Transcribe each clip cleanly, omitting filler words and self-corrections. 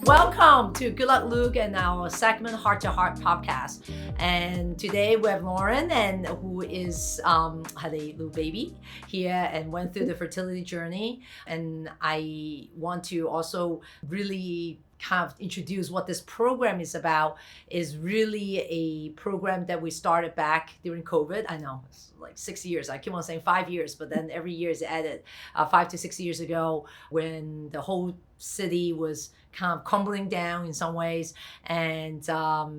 Welcome to Good Luck Luk and our segment Heart to Heart Podcast. And today we have Loren, and who is had a little baby here and went through the fertility journey. And I want to also really kind of introduce what this program is about. Is really a program that we started back during COVID. I know it's like 6 years. I keep on saying 5 years, but then every year is added. 5 to 6 years ago, when the whole city was kind of crumbling down in some ways, and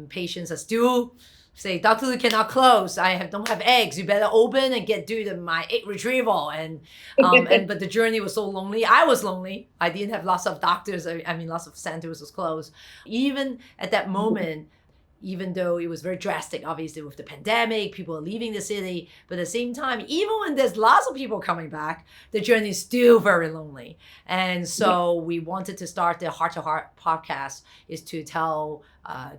patients are still say, Dr. Luk cannot close. Don't have eggs. You better open and do my egg retrieval. And but the journey was so lonely. I was lonely. I didn't have lots of doctors. I mean, lots of centers was closed. Even at that moment, even though it was very drastic, obviously with the pandemic, people are leaving the city. But at the same time, even when there's lots of people coming back, the journey is still very lonely. And so we wanted to start the Heart to Heart podcast is to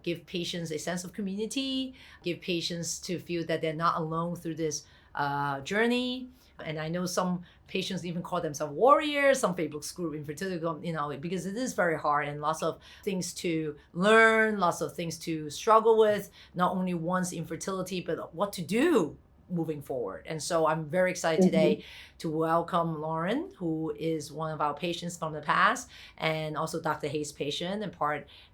give patients a sense of community, give patients to feel that they're not alone through this journey. And I know some patients even call themselves warriors, some Facebook group infertility, because it is very hard and lots of things to learn, lots of things to struggle with, not only once infertility, but what to do moving forward. And so I'm very excited today to welcome Loren, who is one of our patients from the past, and also Dr. Hayes' patient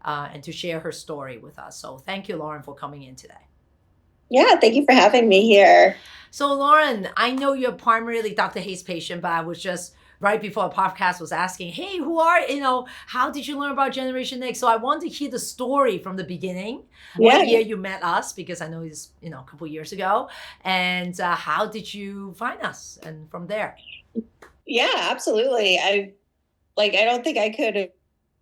and to share her story with us. So thank you, Loren, for coming in today. Yeah, thank you for having me here. So Loren, I know you're primarily Dr. Hayes' patient, but I was just right before the podcast was asking, hey, how did you learn about Generation X? So I want to hear the story from the beginning. What year you met us, because I know it's, a couple years ago. And how did you find us? And from there. Yeah, absolutely. I don't think I could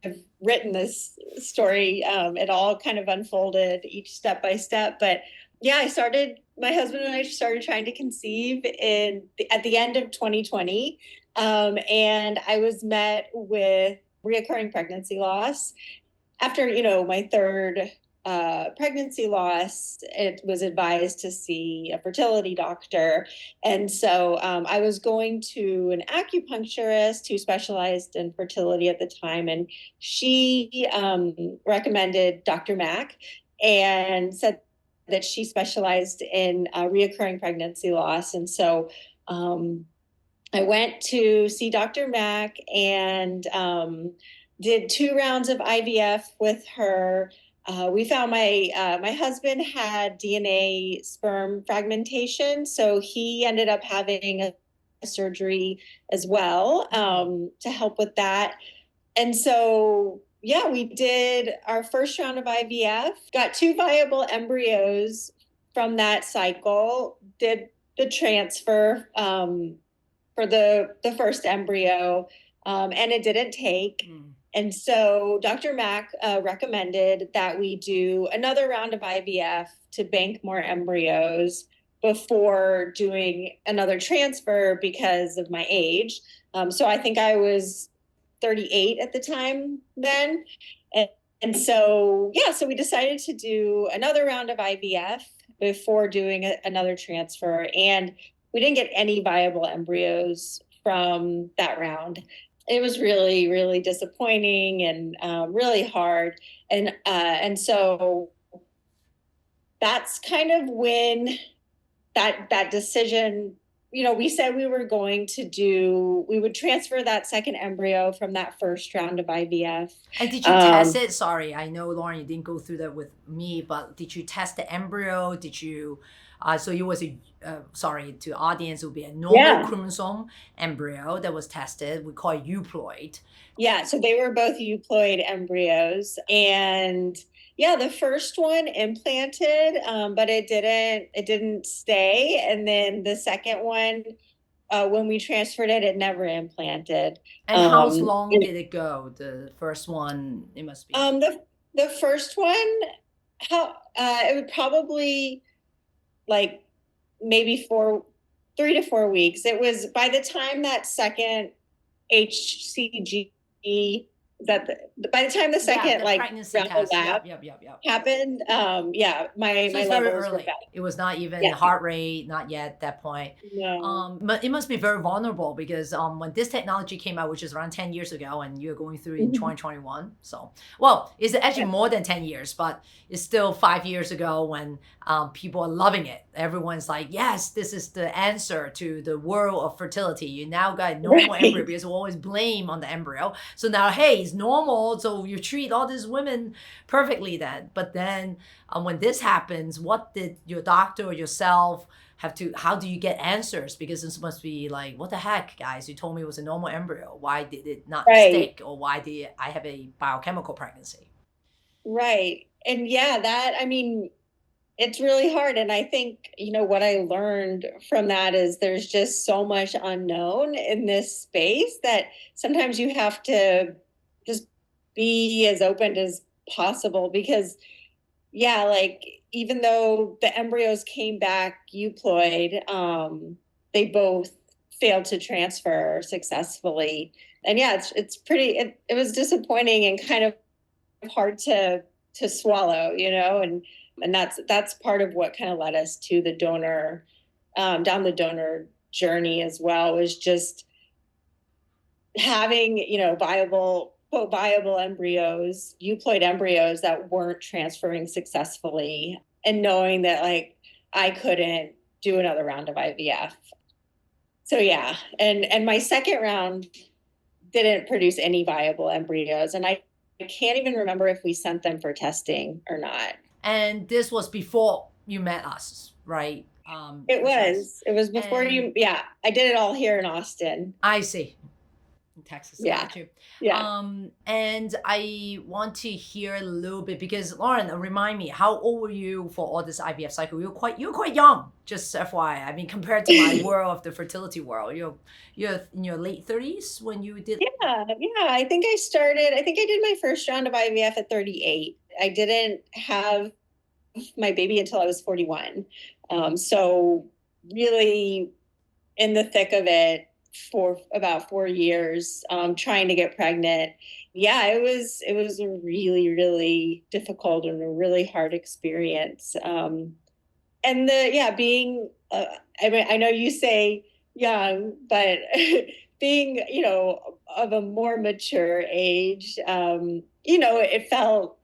have written this story. It all kind of unfolded each step by step. But yeah, my husband and I started trying to conceive at the end of 2020. And I was met with recurring pregnancy loss. After, my third pregnancy loss, it was advised to see a fertility doctor. And so I was going to an acupuncturist who specialized in fertility at the time. And she recommended Dr. Mack and said that she specialized in reoccurring pregnancy loss. And so I went to see Dr. Mack and did 2 rounds of IVF with her. We found my husband had DNA sperm fragmentation, so he ended up having a surgery as well to help with that. And so, yeah, we did our first round of IVF, got 2 viable embryos from that cycle, did the transfer for the first embryo, and it didn't take. And so Dr. Mack recommended that we do another round of IVF to bank more embryos before doing another transfer because of my age. So I think I was 38 at the time then. And so, so we decided to do another round of IVF before doing another transfer. And we didn't get any viable embryos from that round. It was really, really disappointing and really hard. And so that's kind of when that decision, we said we would transfer that second embryo from that first round of IVF. And did you test it? Sorry, I know, Loren, you didn't go through that with me, but did you test the embryo? Did you, so it was sorry, to the audience, it would be a normal chromosome embryo that was tested. We call it euploid. Yeah, so they were both euploid embryos. And yeah, the first one implanted, but it didn't stay. And then the second one, when we transferred it, it never implanted. And how long did it go? The first one, it must be. The first one, it would probably maybe 3 to 4 weeks. It was by the time that second HCG that by the time the second the like pregnancy round of test. lab Yep. happened, yeah, my So my it's very levels were early. back. It was not even Yeah, heart rate, not yet at that point. no, But it must be very vulnerable because when this technology came out, which is around 10 years ago, and you're going through in 2021. So, well, it's actually yeah, more than 10 years, but it's still 5 years ago when people are loving it. Everyone's like, yes, this is the answer to the world of fertility. You now got normal embryo right, because we always blame on the embryo. So now, hey, it's normal. So you treat all these women perfectly then. But then when this happens, what did your doctor or yourself have to, how do you get answers? Because this must be like, what the heck, guys? You told me it was a normal embryo. Why did it not right, stick? Or why did I have a biochemical pregnancy? right. And yeah, that, I mean, it's really hard. And I think, what I learned from that is there's just so much unknown in this space that sometimes you have to just be as open as possible because, yeah, like even though the embryos came back euploid, they both failed to transfer successfully. And yeah, it's pretty, it was disappointing and kind of hard to swallow, and that's part of what kind of led us to the donor, down the donor journey as well, was just having, viable, quote, viable embryos, euploid embryos that weren't transferring successfully, and knowing that like I couldn't do another round of IVF. So yeah, and my second round didn't produce any viable embryos, and I can't even remember if we sent them for testing or not. And this was before you met us, right? It This was, was. It was before and you. Yeah, I did it all here in Austin. I see. In Texas. Yeah, Got you. yeah. And I want to hear a little bit because Lauren, remind me, how old were you for all this IVF cycle? You're quite young, just FYI. I mean, compared to my world of the fertility world, you're in your late 30s when you did. Yeah. I think I started. I think I did my first round of IVF at 38. I didn't have my baby until I was 41. So really in the thick of it for about 4 years, trying to get pregnant. Yeah, it was a really, really difficult and a really hard experience. And being, I mean, I know you say young, but being, of a more mature age, it felt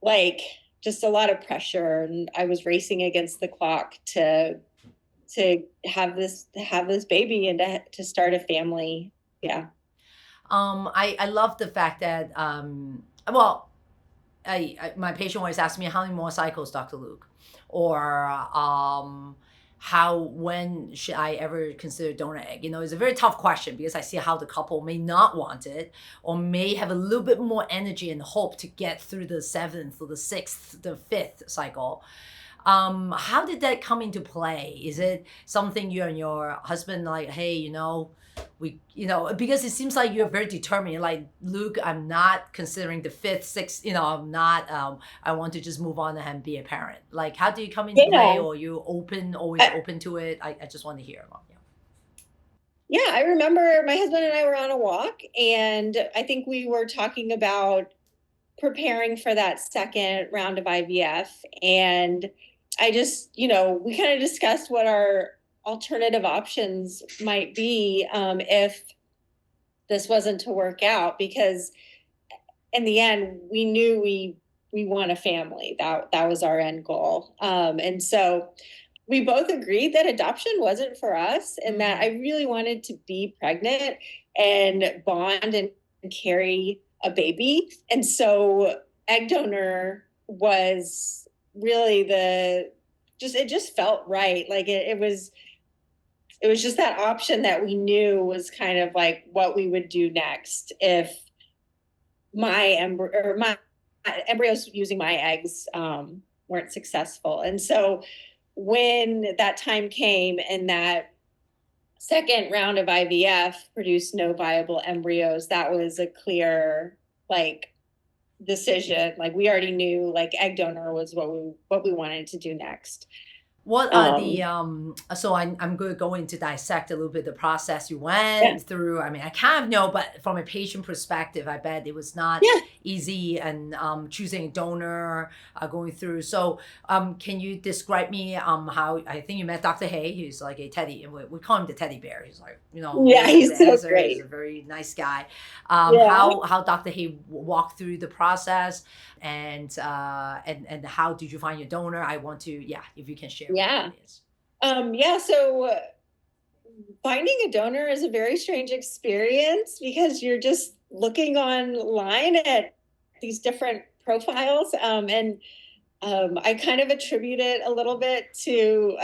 like just a lot of pressure, and I was racing against the clock to have this baby and to start a family. Yeah. I love the fact that well, my patient always asks me how many more cycles, Dr. Luk, or when should I ever consider donor egg? It's a very tough question because I see how the couple may not want it or may have a little bit more energy and hope to get through the seventh or the sixth, the fifth cycle. How did that come into play? Is it something you and your husband like, hey, because it seems like you're very determined. You're like, Luke, I'm not considering the fifth, sixth, I'm not, I want to just move on and be a parent. Like, how do you come into play, Yeah. or you always open to it? I just want to hear about you. Yeah, I remember my husband and I were on a walk, and I think we were talking about preparing for that second round of IVF. And I just, we kind of discussed what our alternative options might be, if this wasn't to work out, because in the end, we knew we want a family. That was our end goal. And so we both agreed that adoption wasn't for us, and that I really wanted to be pregnant and bond and carry a baby. And so egg donor was really it just felt right. Like it was just that option that we knew was kind of like what we would do next if my embryos using my eggs weren't successful. And so when that time came and that second round of IVF produced no viable embryos, that was a clear like decision. Like we already knew like egg donor was what we wanted to do next. What are the so I'm going to go into dissect a little bit the process you went through. I mean, I kind of know, but from a patient perspective, I bet it was not Yeah. easy, and choosing a donor, going through. So can you describe me how I think you met Dr. Hay? He's like a teddy, and we call him the teddy bear. He's like, Yeah, always he's the so answer. He's a great. very nice guy. Yeah. How Dr. Hay walked through the process, and how did you find your donor? I want to, if you can share what Yeah. it is. So finding a donor is a very strange experience because you're just looking online at these different profiles. I kind of attribute it a little bit to,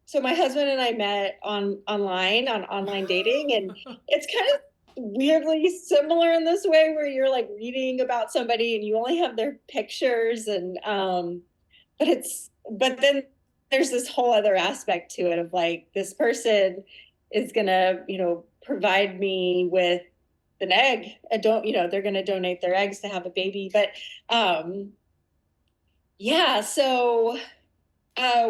so my husband and I met online dating, and it's kind of weirdly similar in this way where you're like reading about somebody and you only have their pictures, and but then there's this whole other aspect to it of like, this person is gonna, provide me with an egg. They're gonna donate their eggs to have a baby. But so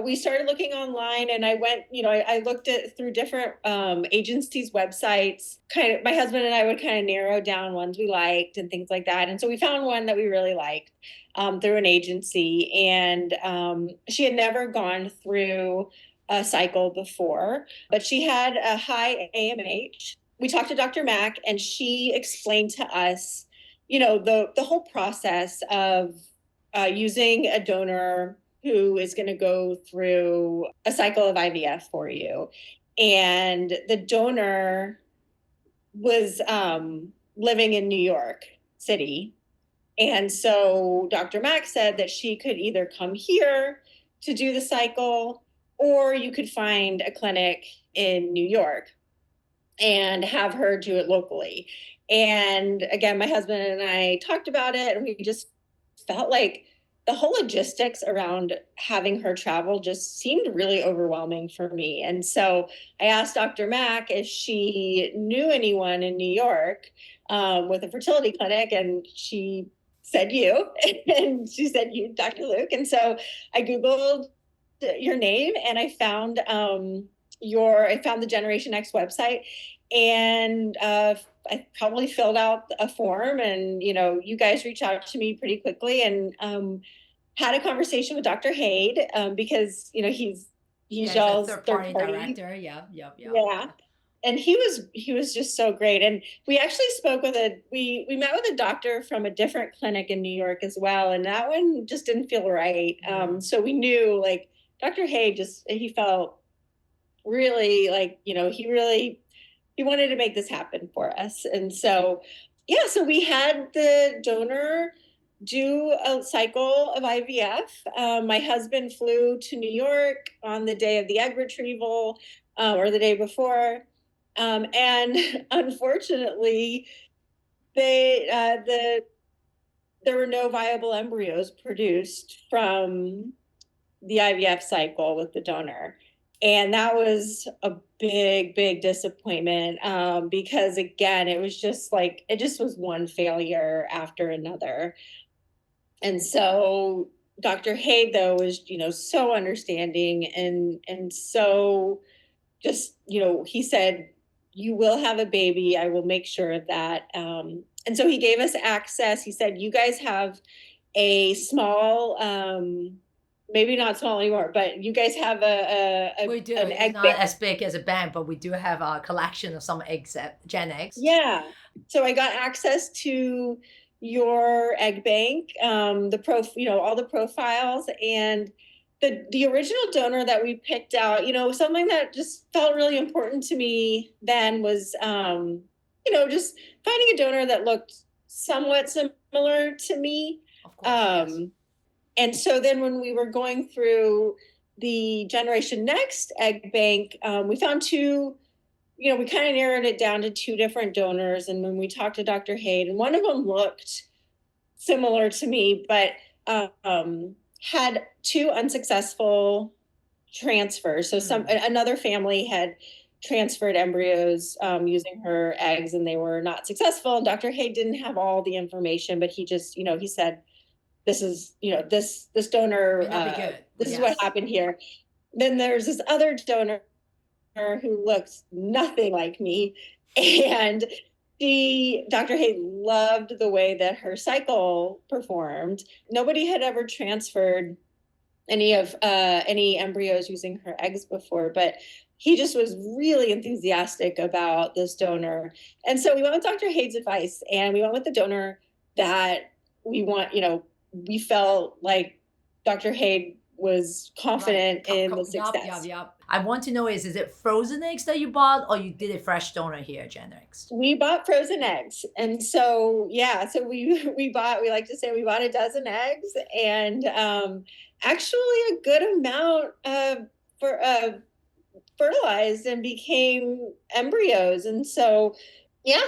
we started looking online, and I went, I looked at through different agencies' websites. Kind of, my husband and I would kind of narrow down ones we liked and things like that. And so we found one that we really liked through an agency, and she had never gone through a cycle before, but she had a high AMH. We talked to Dr. Mack, and she explained to us, the whole process of using a donor who is going to go through a cycle of IVF for you. And the donor was living in New York City. And so Dr. Mack said that she could either come here to do the cycle, or you could find a clinic in New York and have her do it locally. And again, my husband and I talked about it, and we just felt like the whole logistics around having her travel just seemed really overwhelming for me. And so I asked Dr. Mack if she knew anyone in New York with a fertility clinic, and she said you, and she said you, Dr. Luk. And so I Googled your name, and I found the Generation X website, and I probably filled out a form, and you guys reached out to me pretty quickly, and had a conversation with Dr. Haid because he's y'all's third party director. Yeah. And he was just so great. And we actually spoke with we met with a doctor from a different clinic in New York as well, and that one just didn't feel right. So we knew, like, Dr. Haid he felt really like, he wanted to make this happen for us. And so, so we had the donor do a cycle of IVF. My husband flew to New York on the day of the egg retrieval, or the day before. And unfortunately, there were no viable embryos produced from the IVF cycle with the donor. And that was a big, big disappointment because, again, it just was one failure after another. And so Dr. Haid, though, was, so understanding and so just, he said, you will have a baby. I will make sure of that. And so he gave us access. He said, you guys have a small, maybe not small anymore, but you guys have we do. an egg not bank. As big as a bank, but we do have a collection of some eggs at Gen X. Yeah. So I got access to your egg bank, all the profiles, and the original donor that we picked out, something that just felt really important to me then was, just finding a donor that looked somewhat similar to me. Of course, yes. And so then when we were going through the Generation Next egg bank, we found two, we kind of narrowed it down to two different donors. And when we talked to Dr. Haid, and one of them looked similar to me, but had two unsuccessful transfers. So another family had transferred embryos using her eggs, and they were not successful. And Dr. Haid didn't have all the information, but he just, he said, this is, this donor, May not be good. this is what happened here. then there's this other donor who looks nothing like me. And Dr. Hay loved the way that her cycle performed. Nobody had ever transferred any embryos using her eggs before, but he just was really enthusiastic about this donor. And so we went with Dr. Hay's advice, and we went with the donor that we felt like Dr. Hay was confident in the success. Yup. I want to know is it frozen eggs that you bought, or you did a fresh donor here at Generics? We bought frozen eggs. And so, we like to say we bought a dozen eggs, and actually a good amount fertilized and became embryos. And so, I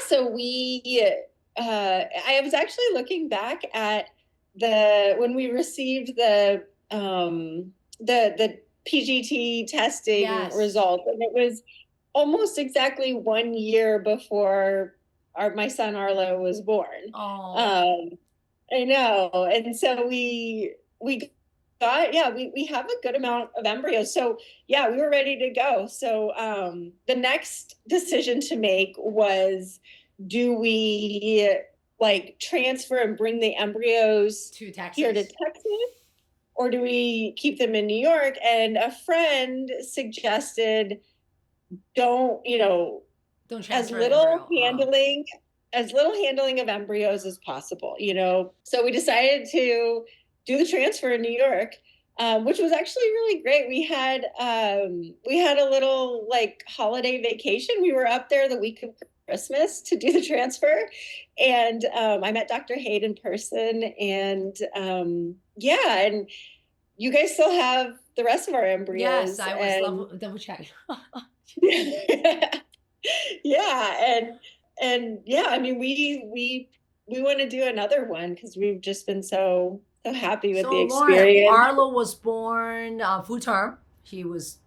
was actually looking back at when we received the PGT testing result, and it was almost exactly 1 year before my son Arlo was born. Oh. I know. And so we have a good amount of embryos. So we were ready to go. So the next decision to make was, do we transfer and bring the embryos to Texas? Here to Texas, or do we keep them in New York? And a friend suggested, don't as little handling of embryos as possible, So we decided to do the transfer in New York, which was actually really great. We had a little holiday vacation. We were up there the week of Christmas to do the transfer, and I met Dr. Hay in person, and and you guys still have the rest of our embryos. Yes, I was double check. I mean, we want to do another one because we've just been so happy with the experience. Lauren, Arlo was born full term. He was,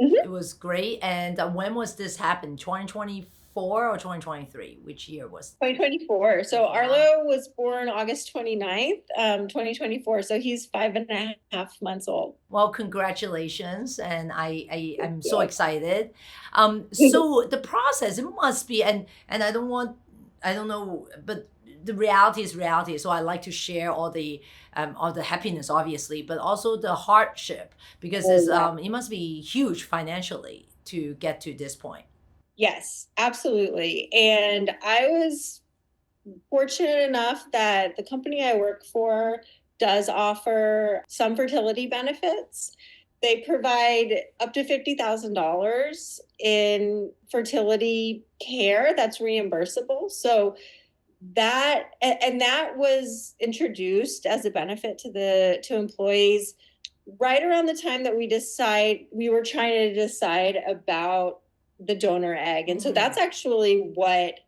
It was great. And when was this happen? 2024 or 2023? Which year was? 2024. So Arlo was born August 29th, 2024. So he's 5.5 months old. Well, congratulations. And I'm so excited. So the process, it must be, and I don't know, but the reality is reality. So I like to share all the happiness, obviously, but also the hardship, because it must be huge financially to get to this point. Yes, absolutely. And I was fortunate enough that the company I work for does offer some fertility benefits. They provide up to $50,000 in fertility care that's reimbursable. So that was introduced as a benefit to employees right around the time that we were trying to decide about the donor egg. And so that's actually what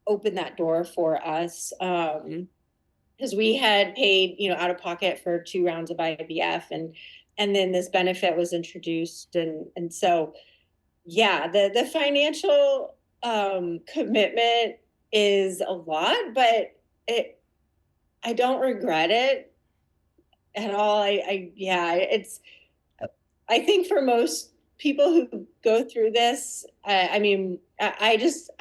opened that door for us, because we had paid out of pocket for 2 rounds of IVF, and then this benefit was introduced, and so the financial commitment is a lot, but I don't regret it at all. I think for most people who go through this, I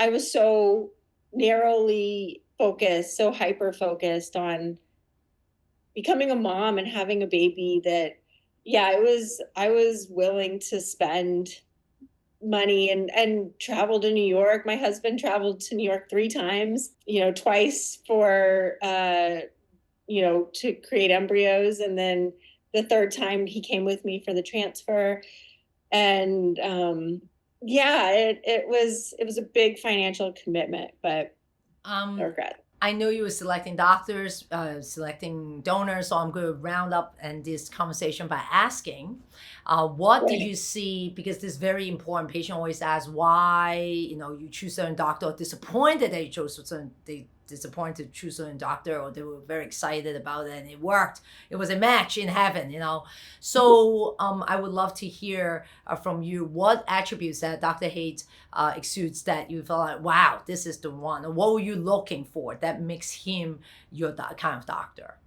was so narrowly focused, so hyper focused on becoming a mom and having a baby that I was willing to spend money and travel to New York. My husband traveled to New York 3 times, twice for to create embryos, and then the 3rd time he came with me for the transfer. And it was a big financial commitment, but no regret. I know you were selecting doctors, selecting donors, so I'm going to round up this conversation by asking, what did you see? Because this is very important. Patient always asks why, you choose certain doctor, or disappointed that you chose disappointed to choose certain doctor, or they were very excited about it and it worked. It was a match in heaven, So I would love to hear from you what attributes that Dr. Hay exudes that you felt like, wow, this is the one. Or what were you looking for that makes him your kind of doctor?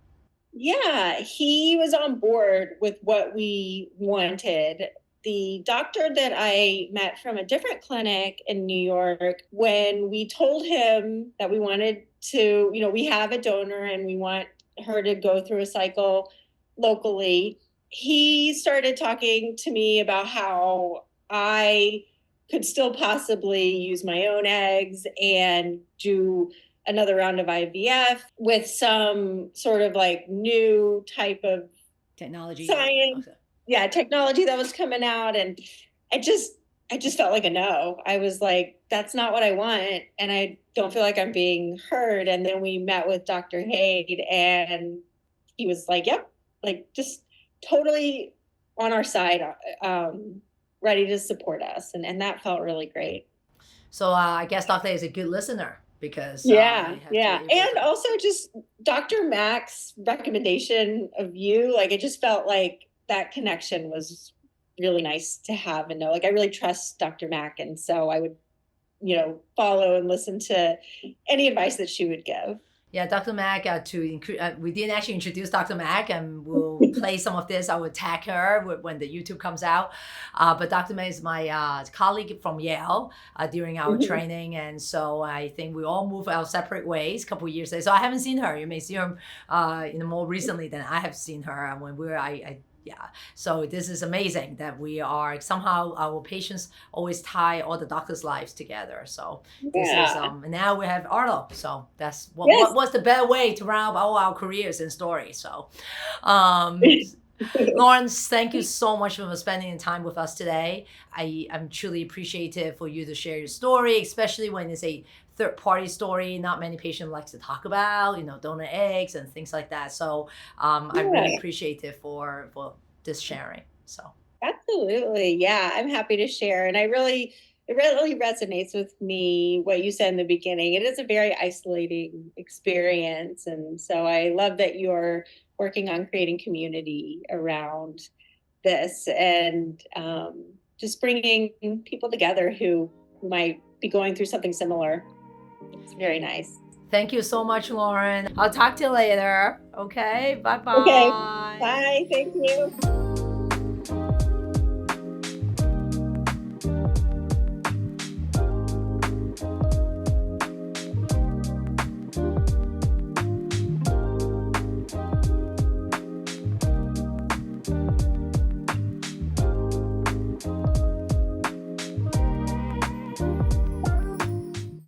Yeah, he was on board with what we wanted. The doctor that I met from a different clinic in New York, when we told him that we wanted to, we have a donor and we want her to go through a cycle locally, he started talking to me about how I could still possibly use my own eggs and do another round of IVF with some sort of like new type of Technology. science. Okay. Yeah, technology that was coming out. And I just felt like a no. I was like, that's not what I want. And I don't feel like I'm being heard. And then we met with Dr. Haid and he was like, yep, like just totally on our side, ready to support us. And that felt really great. So I guess Dr. is a good listener because Yeah, you have yeah. to. And also just Dr. Mack's recommendation of you, like it just felt like that connection was really nice to have and know. Like I really trust Dr. Mack. And so I would, follow and listen to any advice that she would give. Yeah, Dr. Mack, we didn't actually introduce Dr. Mack, and we'll play some of this. I will tag her when the YouTube comes out. But Dr. Mack is my colleague from Yale during our training. And so I think we all moved our separate ways a couple of years later. So I haven't seen her. You may see her more recently than I have seen her. When yeah. So this is amazing that we are somehow our patients always tie all the doctors' lives together. So this is now we have Arlo. So that's what's the better way to round up all our careers and stories. So Loren, thank you so much for spending time with us today. I'm truly appreciative for you to share your story, especially when it's a third-party story. Not many patients like to talk about, donor eggs and things like that. So I'm really appreciative for this sharing. So absolutely, yeah, I'm happy to share, and it really resonates with me what you said in the beginning. It is a very isolating experience, and so I love that you're working on creating community around this and just bringing people together who might be going through something similar. It's very nice. Thank you so much, Loren. I'll talk to you later. Okay, bye-bye. Okay, bye. Thank you.